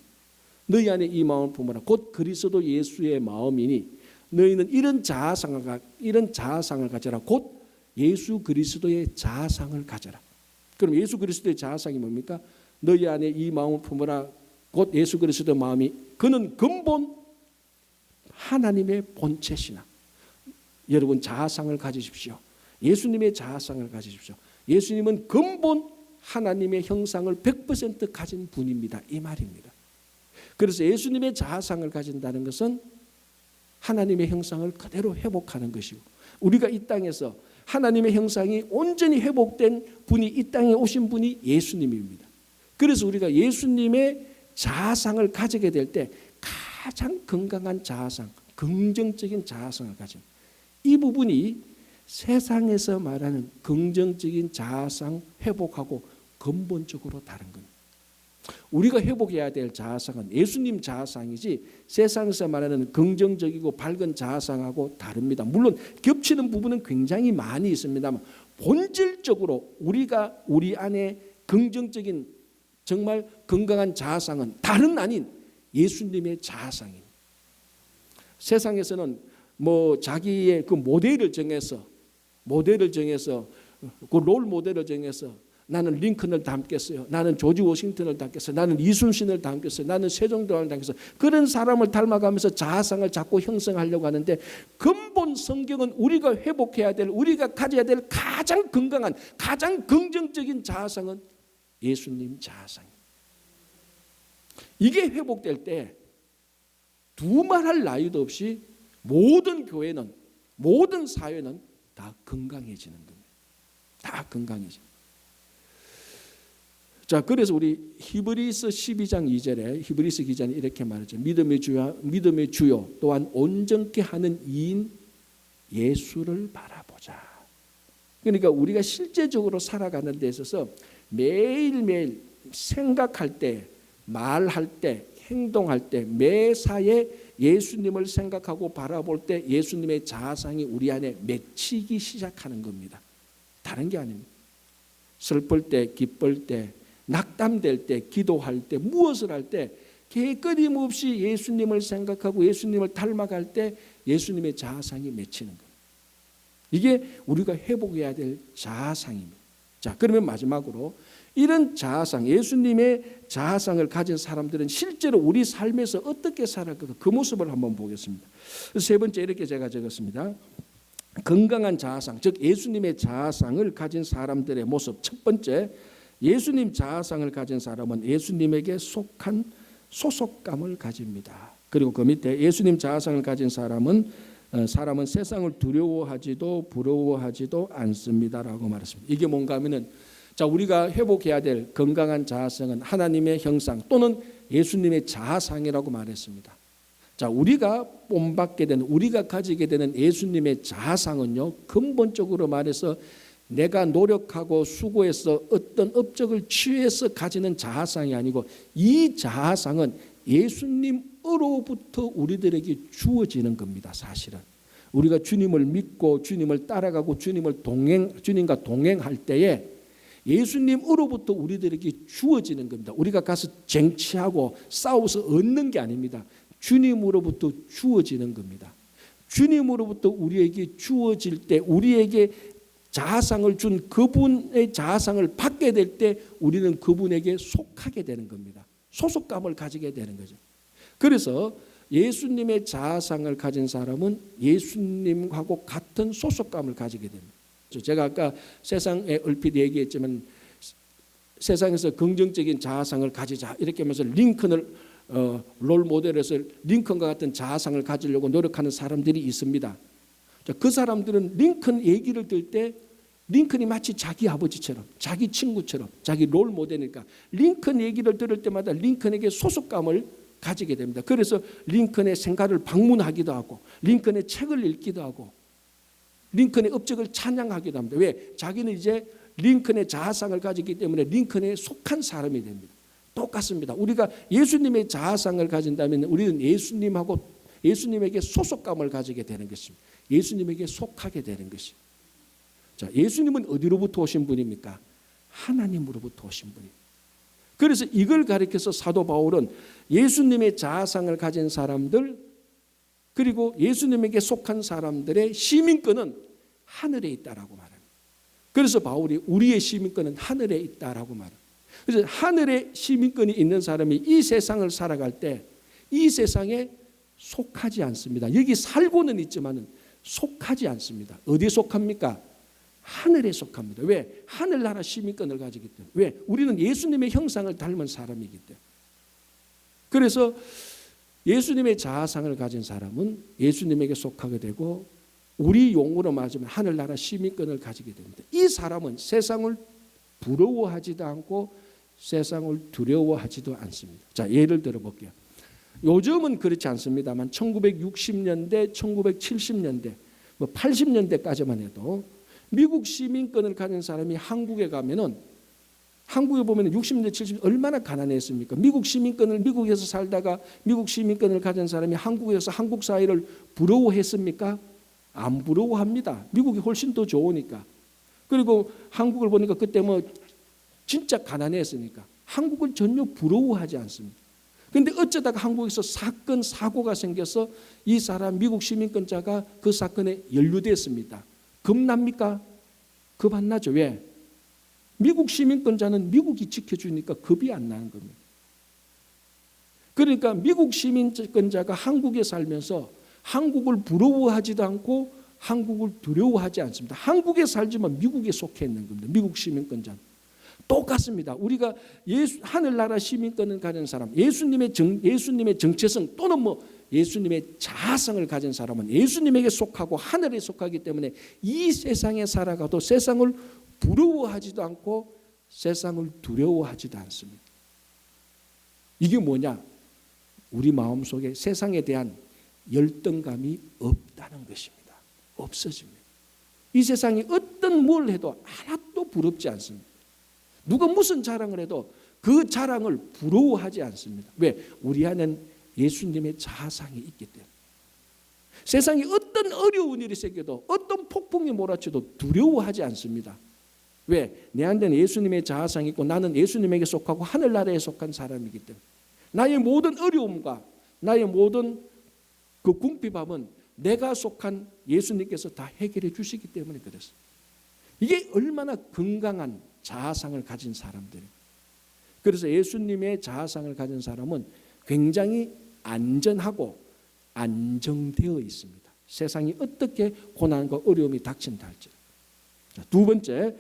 너희 안에 이 마음을 품어라. 곧 그리스도 예수의 마음이니 너희는 이런 자아상을 가져라. 곧 예수 그리스도의 자아상을 가져라. 그럼 예수 그리스도의 자아상이 뭡니까? 너희 안에 이 마음을 품어라. 곧 예수 그리스도의 마음이 그는 근본 하나님의 본체시나. 여러분 자아상을 가지십시오. 예수님의 자아상을 가지십시오. 예수님은 근본 하나님의 형상을 100% 가진 분입니다. 이 말입니다. 그래서 예수님의 자아상을 가진다는 것은 하나님의 형상을 그대로 회복하는 것이고 우리가 이 땅에서 하나님의 형상이 온전히 회복된 분이 이 땅에 오신 분이 예수님입니다. 그래서 우리가 예수님의 자아상을 가지게 될 때 가장 건강한 자아상, 긍정적인 자아상을 가진 이 부분이 세상에서 말하는 긍정적인 자아상 회복하고 근본적으로 다른 겁니다. 우리가 회복해야 될 자아상은 예수님 자아상이지 세상에서 말하는 긍정적이고 밝은 자아상하고 다릅니다. 물론 겹치는 부분은 굉장히 많이 있습니다만 본질적으로 우리 안에 긍정적인 정말 건강한 자아상은 다른 아닌 예수님의 자아상입니다. 세상에서는 뭐 자기의 그 모델을 정해서 그 롤 모델을 정해서 나는 링컨을 닮겠어요. 나는 조지 워싱턴을 닮겠어요. 나는 이순신을 닮겠어요. 나는 세종대왕을 닮겠어요. 그런 사람을 닮아가면서 자아상을 자꾸 형성하려고 하는데 근본 성경은 우리가 회복해야 될, 우리가 가져야 될 가장 건강한, 가장 긍정적인 자아상은 예수님 자아상입니다. 이게 회복될 때 두말할 나위도 없이 모든 교회는, 모든 사회는 다 건강해지는 겁니다. 다 건강해집니다. 자, 그래서 우리 히브리서 12장 2절에 히브리서 기자는 이렇게 말하죠. 믿음의 주요 또한 온전케 하는 이인 예수를 바라보자. 그러니까 우리가 실제적으로 살아가는 데 있어서 매일매일 생각할 때, 말할 때, 행동할 때 매사에 예수님을 생각하고 바라볼 때 예수님의 자아상이 우리 안에 맺히기 시작하는 겁니다. 다른 게 아닙니다. 슬플 때, 기쁠 때, 낙담될 때, 기도할 때, 무엇을 할 때 끊임없이 예수님을 생각하고 예수님을 닮아갈 때 예수님의 자아상이 맺히는 거예요. 이게 우리가 회복해야 될 자아상입니다. 자, 그러면 마지막으로 이런 자아상, 예수님의 자아상을 가진 사람들은 실제로 우리 삶에서 어떻게 살아갈까, 그 모습을 한번 보겠습니다. 세 번째 이렇게 제가 적었습니다. 건강한 자아상, 즉 예수님의 자아상을 가진 사람들의 모습. 첫 번째, 예수님 자아상을 가진 사람은 예수님에게 속한 소속감을 가집니다. 그리고 그 밑에 예수님 자아상을 가진 사람은 세상을 두려워하지도 부러워하지도 않습니다라고 말했습니다. 이게 뭔가 하면은, 자, 우리가 회복해야 될 건강한 자아상은 하나님의 형상 또는 예수님의 자아상이라고 말했습니다. 자, 우리가 본받게 되는, 우리가 가지게 되는 예수님의 자아상은요, 근본적으로 말해서 내가 노력하고 수고해서 어떤 업적을 취해서 가지는 자아상이 아니고, 이 자아상은 예수님으로부터 우리들에게 주어지는 겁니다. 사실은 우리가 주님을 믿고 주님을 따라가고 주님과 동행할 때에 예수님으로부터 우리들에게 주어지는 겁니다. 우리가 가서 쟁취하고 싸워서 얻는 게 아닙니다. 주님으로부터 주어지는 겁니다. 주님으로부터 우리에게 주어질 때, 우리에게 자아상을 준 그분의 자아상을 받게 될 때 우리는 그분에게 속하게 되는 겁니다. 소속감을 가지게 되는 거죠. 그래서 예수님의 자아상을 가진 사람은 예수님하고 같은 소속감을 가지게 됩니다. 제가 아까 세상에 얼핏 얘기했지만 세상에서 긍정적인 자아상을 가지자 이렇게 하면서 링컨을 롤 모델에서 링컨과 같은 자아상을 가지려고 노력하는 사람들이 있습니다. 그 사람들은 링컨 얘기를 들 때 링컨이 마치 자기 아버지처럼, 자기 친구처럼, 자기 롤 모델이니까 링컨 얘기를 들을 때마다 링컨에게 소속감을 가지게 됩니다. 그래서 링컨의 생가를 방문하기도 하고 링컨의 책을 읽기도 하고 링컨의 업적을 찬양하기도 합니다. 왜? 자기는 이제 링컨의 자아상을 가지기 때문에 링컨에 속한 사람이 됩니다. 똑같습니다. 우리가 예수님의 자아상을 가진다면 우리는 예수님에게 소속감을 가지게 되는 것입니다. 예수님에게 속하게 되는 것입니다. 자, 예수님은 어디로부터 오신 분입니까? 하나님으로부터 오신 분입니다. 그래서 이걸 가리켜서 사도 바울은 예수님의 자아상을 가진 사람들 그리고 예수님에게 속한 사람들의 시민권은 하늘에 있다라고 말합니다. 그래서 바울이 우리의 시민권은 하늘에 있다라고 말합니다. 그래서 하늘에 시민권이 있는 사람이 이 세상을 살아갈 때 이 세상에 속하지 않습니다. 여기 살고는 있지만 속하지 않습니다. 어디에 속합니까? 하늘에 속합니다. 왜? 하늘나라 시민권을 가지기 때문에. 왜? 우리는 예수님의 형상을 닮은 사람이기 때문에. 그래서 예수님의 자아상을 가진 사람은 예수님에게 속하게 되고 우리 용어로 말하자면 하늘나라 시민권을 가지게 됩니다. 이 사람은 세상을 부러워하지도 않고 세상을 두려워하지도 않습니다. 자, 예를 들어 볼게요. 요즘은 그렇지 않습니다만 1960년대, 1970년대, 80년대까지만 해도 미국 시민권을 가진 사람이 한국에 가면은 한국에 보면 60년대, 70년대 얼마나 가난했습니까? 미국 시민권을 미국에서 살다가 미국 시민권을 가진 사람이 한국에서 한국 사회를 부러워했습니까? 안 부러워합니다. 미국이 훨씬 더 좋으니까. 그리고 한국을 보니까 그때 진짜 가난했으니까 한국을 전혀 부러워하지 않습니다. 그런데 어쩌다가 한국에서 사건, 사고가 생겨서 이 사람 미국 시민권자가 그 사건에 연루됐습니다. 겁납니까? 겁 안 나죠. 왜? 미국 시민권자는 미국이 지켜주니까 겁이 안 나는 겁니다. 그러니까 미국 시민권자가 한국에 살면서 한국을 부러워하지도 않고 한국을 두려워하지 않습니다. 한국에 살지만 미국에 속해 있는 겁니다. 미국 시민권자는. 똑같습니다. 우리가 하늘나라 시민권을 가진 사람, 예수님의 정체성 또는 예수님의 자아성을 가진 사람은 예수님에게 속하고 하늘에 속하기 때문에 이 세상에 살아가도 세상을 부러워하지도 않고 세상을 두려워하지도 않습니다. 이게 뭐냐? 우리 마음속에 세상에 대한 열등감이 없다는 것입니다. 없어집니다. 이 세상이 어떤 뭘 해도 하나도 부럽지 않습니다. 누가 무슨 자랑을 해도 그 자랑을 부러워하지 않습니다. 왜? 우리 안에는 예수님의 자아상이 있기 때문에. 세상에 어떤 어려운 일이 생겨도 어떤 폭풍이 몰아쳐도 두려워하지 않습니다. 왜? 내 안에는 예수님의 자아상이 있고 나는 예수님에게 속하고 하늘나라에 속한 사람이기 때문에. 나의 모든 어려움과 나의 모든 그 궁핍함은 내가 속한 예수님께서 다 해결해 주시기 때문에 그랬어요. 이게 얼마나 건강한 자아상을 가진 사람들이에요. 그래서 예수님의 자아상을 가진 사람은 굉장히 안전하고 안정되어 있습니다. 세상이 어떻게 고난과 어려움이 닥친다 할지. 두 번째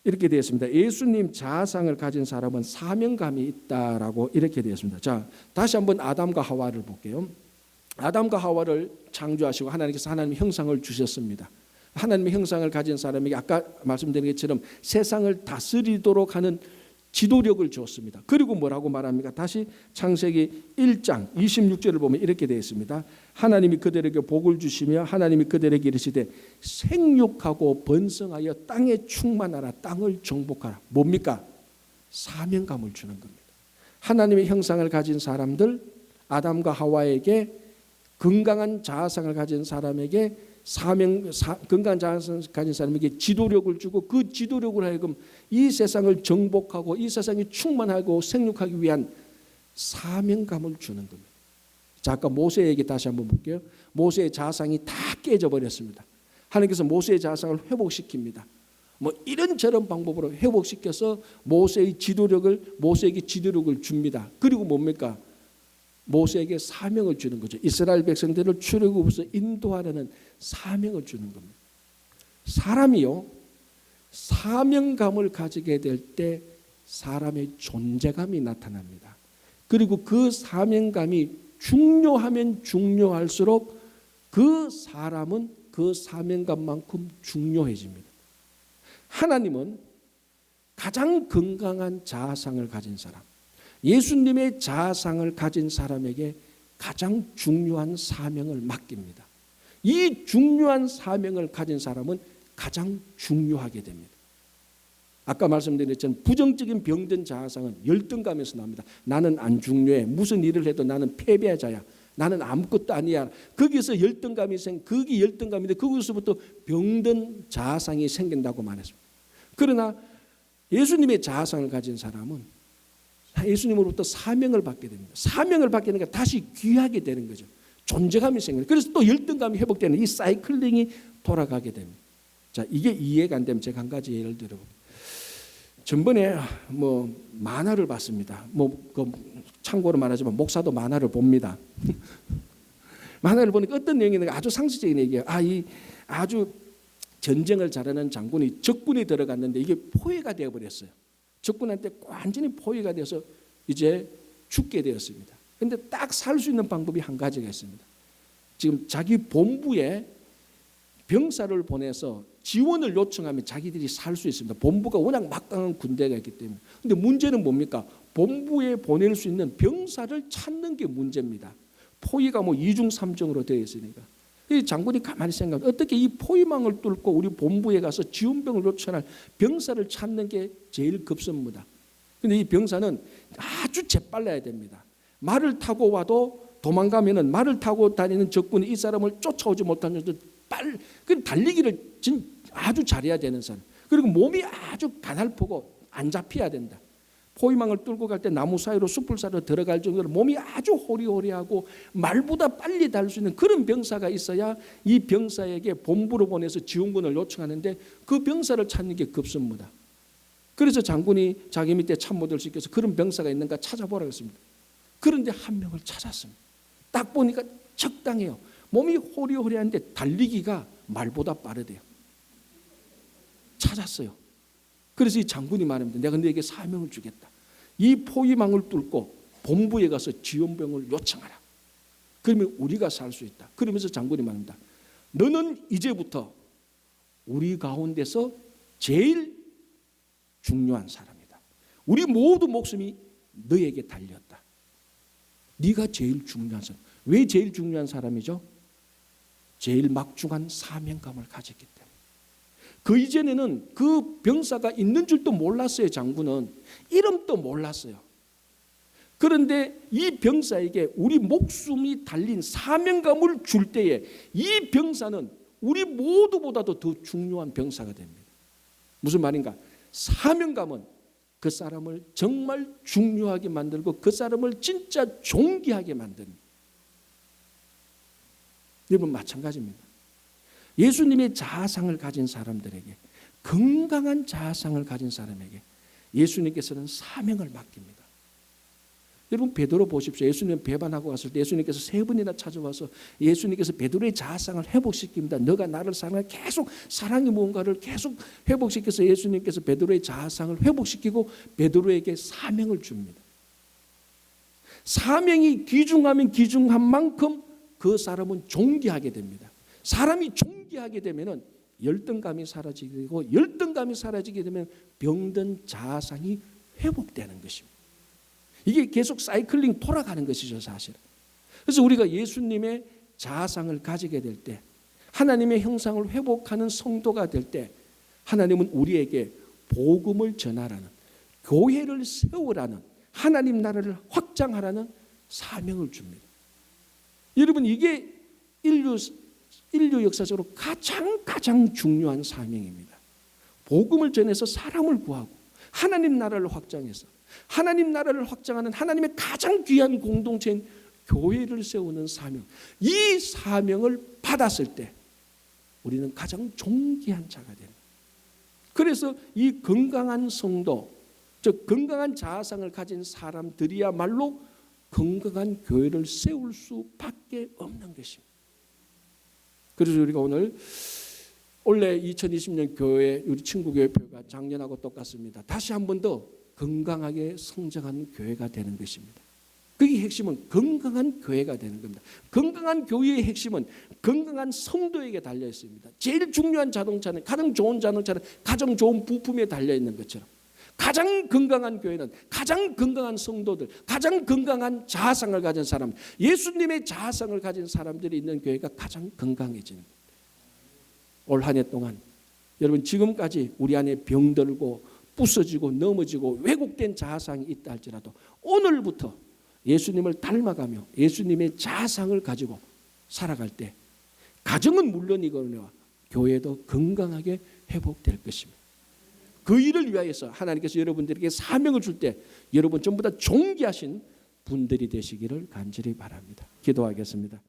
이렇게 되어 있습니다. 예수님 자아상을 가진 사람은 사명감이 있다라고 이렇게 되어 있습니다. 자, 다시 한번 아담과 하와를 볼게요. 아담과 하와를 창조하시고 하나님께서 하나님의 형상을 주셨습니다. 하나님의 형상을 가진 사람에게 아까 말씀드린 것처럼 세상을 다스리도록 하는 지도력을 주었습니다. 그리고 뭐라고 말합니까? 다시 창세기 1장 26절을 보면 이렇게 되어 있습니다. 하나님이 그들에게 복을 주시며 하나님이 그들에게 이르시되 생육하고 번성하여 땅에 충만하라, 땅을 정복하라. 뭡니까? 사명감을 주는 겁니다. 하나님의 형상을 가진 사람들, 아담과 하와에게 건강한 자아상을 가진 사람에게 건강한 자아상을 가진 사람에게 지도력을 주고 그 지도력을 하여금 이 세상을 정복하고 이 세상이 충만하고 생육하기 위한 사명감을 주는 겁니다. 자, 아까 모세 얘기 다시 한번 볼게요. 모세의 자아상이 다 깨져버렸습니다. 하나님께서 모세의 자아상을 회복시킵니다. 이런저런 방법으로 회복시켜서 모세에게 지도력을 줍니다. 그리고 뭡니까? 모세에게 사명을 주는 거죠. 이스라엘 백성들을 출애굽에서 인도하려는 사명을 주는 겁니다. 사람이요, 사명감을 가지게 될 때 사람의 존재감이 나타납니다. 그리고 그 사명감이 중요하면 중요할수록 그 사람은 그 사명감만큼 중요해집니다. 하나님은 가장 건강한 자아상을 가진 사람, 예수님의 자아상을 가진 사람에게 가장 중요한 사명을 맡깁니다. 이 중요한 사명을 가진 사람은 가장 중요하게 됩니다. 아까 말씀드린 것처럼 부정적인 병든 자아상은 열등감에서 나옵니다. 나는 안 중요해. 무슨 일을 해도 나는 패배자야. 나는 아무것도 아니야. 거기서 그게 열등감인데 거기서부터 병든 자아상이 생긴다고 말했습니다. 그러나 예수님의 자아상을 가진 사람은 예수님으로부터 사명을 받게 됩니다. 사명을 받게 되니까 다시 귀하게 되는 거죠. 존재감이 생깁니다. 그래서 또 열등감이 회복되는 이 사이클링이 돌아가게 됩니다. 자, 이게 이해가 안 되면 제가 한 가지 예를 들어볼게요. 전번에 만화를 봤습니다. 참고로 말하지만 목사도 만화를 봅니다. 만화를 보니까 어떤 내용이 있는가 아주 상식적인 얘기예요. 아주 전쟁을 잘하는 장군이 적군이 들어갔는데 이게 포위가 되어버렸어요. 적군한테 완전히 포위가 돼서 이제 죽게 되었습니다. 그런데 딱 살 수 있는 방법이 한 가지가 있습니다. 지금 자기 본부에 병사를 보내서 지원을 요청하면 자기들이 살 수 있습니다. 본부가 워낙 막강한 군대가 있기 때문에. 그런데 문제는 뭡니까? 본부에 보낼 수 있는 병사를 찾는 게 문제입니다. 포위가 2중 3중으로 되어 있으니까. 이 장군이 가만히 생각하면 어떻게 이 포위망을 뚫고 우리 본부에 가서 지원병을 요청할 병사를 찾는 게 제일 급선무다. 그런데 이 병사는 아주 재빨라야 됩니다. 말을 타고 와도 도망가면은 말을 타고 다니는 적군이 이 사람을 쫓아오지 못하는 달리기를 아주 잘해야 되는 사람. 그리고 몸이 아주 가달프고 안 잡혀야 된다. 포위망을 뚫고 갈 때 나무 사이로 숲을 사이로 들어갈 정도로 몸이 아주 호리호리하고 말보다 빨리 달 수 있는 그런 병사가 있어야 이 병사에게 본부로 보내서 지원군을 요청하는데 그 병사를 찾는 게 급선무다. 그래서 장군이 자기 밑에 참모들 시켜서 그런 병사가 있는가 찾아보라고 했습니다. 그런데 한 명을 찾았습니다. 딱 보니까 적당해요. 몸이 호리호리한데 달리기가 말보다 빠르대요. 찾았어요. 그래서 이 장군이 말합니다. 내가 너에게 사명을 주겠다. 이 포위망을 뚫고 본부에 가서 지원병을 요청하라. 그러면 우리가 살 수 있다. 그러면서 장군이 말합니다. 너는 이제부터 우리 가운데서 제일 중요한 사람이다. 우리 모두 목숨이 너에게 달렸다. 네가 제일 중요한 사람. 왜 제일 중요한 사람이죠? 제일 막중한 사명감을 가졌기 때문에. 그 이전에는 그 병사가 있는 줄도 몰랐어요. 장군은 이름도 몰랐어요. 그런데 이 병사에게 우리 목숨이 달린 사명감을 줄 때에 이 병사는 우리 모두보다도 더 중요한 병사가 됩니다. 무슨 말인가? 사명감은 그 사람을 정말 중요하게 만들고 그 사람을 진짜 존귀하게 만듭니다. 여러분 마찬가지입니다. 예수님의 자아상을 가진 사람들에게, 건강한 자아상을 가진 사람에게 예수님께서는 사명을 맡깁니다. 여러분 베드로 보십시오. 예수님 배반하고 갔을 때 예수님께서 3번이나 찾아와서 예수님께서 베드로의 자아상을 회복시킵니다. 너가 나를 사랑해. 계속 사랑의 무언가를 계속 회복시켜서 예수님께서 베드로의 자아상을 회복시키고 베드로에게 사명을 줍니다. 사명이 귀중하면 귀중한 만큼 그 사람은 존귀하게 됩니다. 사람이 존귀하게 되면 열등감이 사라지게 되고 열등감이 사라지게 되면 병든 자아상이 회복되는 것입니다. 이게 계속 사이클링 돌아가는 것이죠, 사실. 그래서 우리가 예수님의 자아상을 가지게 될 때, 하나님의 형상을 회복하는 성도가 될 때, 하나님은 우리에게 복음을 전하라는, 교회를 세우라는, 하나님 나라를 확장하라는 사명을 줍니다. 여러분 이게 인류 역사적으로 가장 중요한 사명입니다. 복음을 전해서 사람을 구하고 하나님 나라를 확장해서 하나님 나라를 확장하는 하나님의 가장 귀한 공동체인 교회를 세우는 사명. 이 사명을 받았을 때 우리는 가장 존귀한 자가 됩니다. 그래서 이 건강한 성도, 즉 건강한 자아상을 가진 사람들이야말로 건강한 교회를 세울 수밖에 없는 것입니다. 그래서 우리가 오늘 올해 2020년 교회 우리 친구교회표가 작년하고 똑같습니다. 다시 한 번 더 건강하게 성장하는 교회가 되는 것입니다. 그게 핵심은 건강한 교회가 되는 겁니다. 건강한 교회의 핵심은 건강한 성도에게 달려 있습니다. 제일 중요한 자동차는, 가장 좋은 자동차는 가장 좋은 부품에 달려 있는 것처럼 가장 건강한 교회는 가장 건강한 성도들, 가장 건강한 자아상을 가진 사람, 예수님의 자아상을 가진 사람들이 있는 교회가 가장 건강해지는 겁니다. 올 한 해 동안 여러분 지금까지 우리 안에 병들고 부서지고 넘어지고 왜곡된 자아상이 있다 할지라도 오늘부터 예수님을 닮아가며 예수님의 자아상을 가지고 살아갈 때 가정은 물론이거니와 교회도 건강하게 회복될 것입니다. 그 일을 위하여서 하나님께서 여러분들에게 사명을 줄 때 여러분 전부 다 존귀하신 분들이 되시기를 간절히 바랍니다. 기도하겠습니다.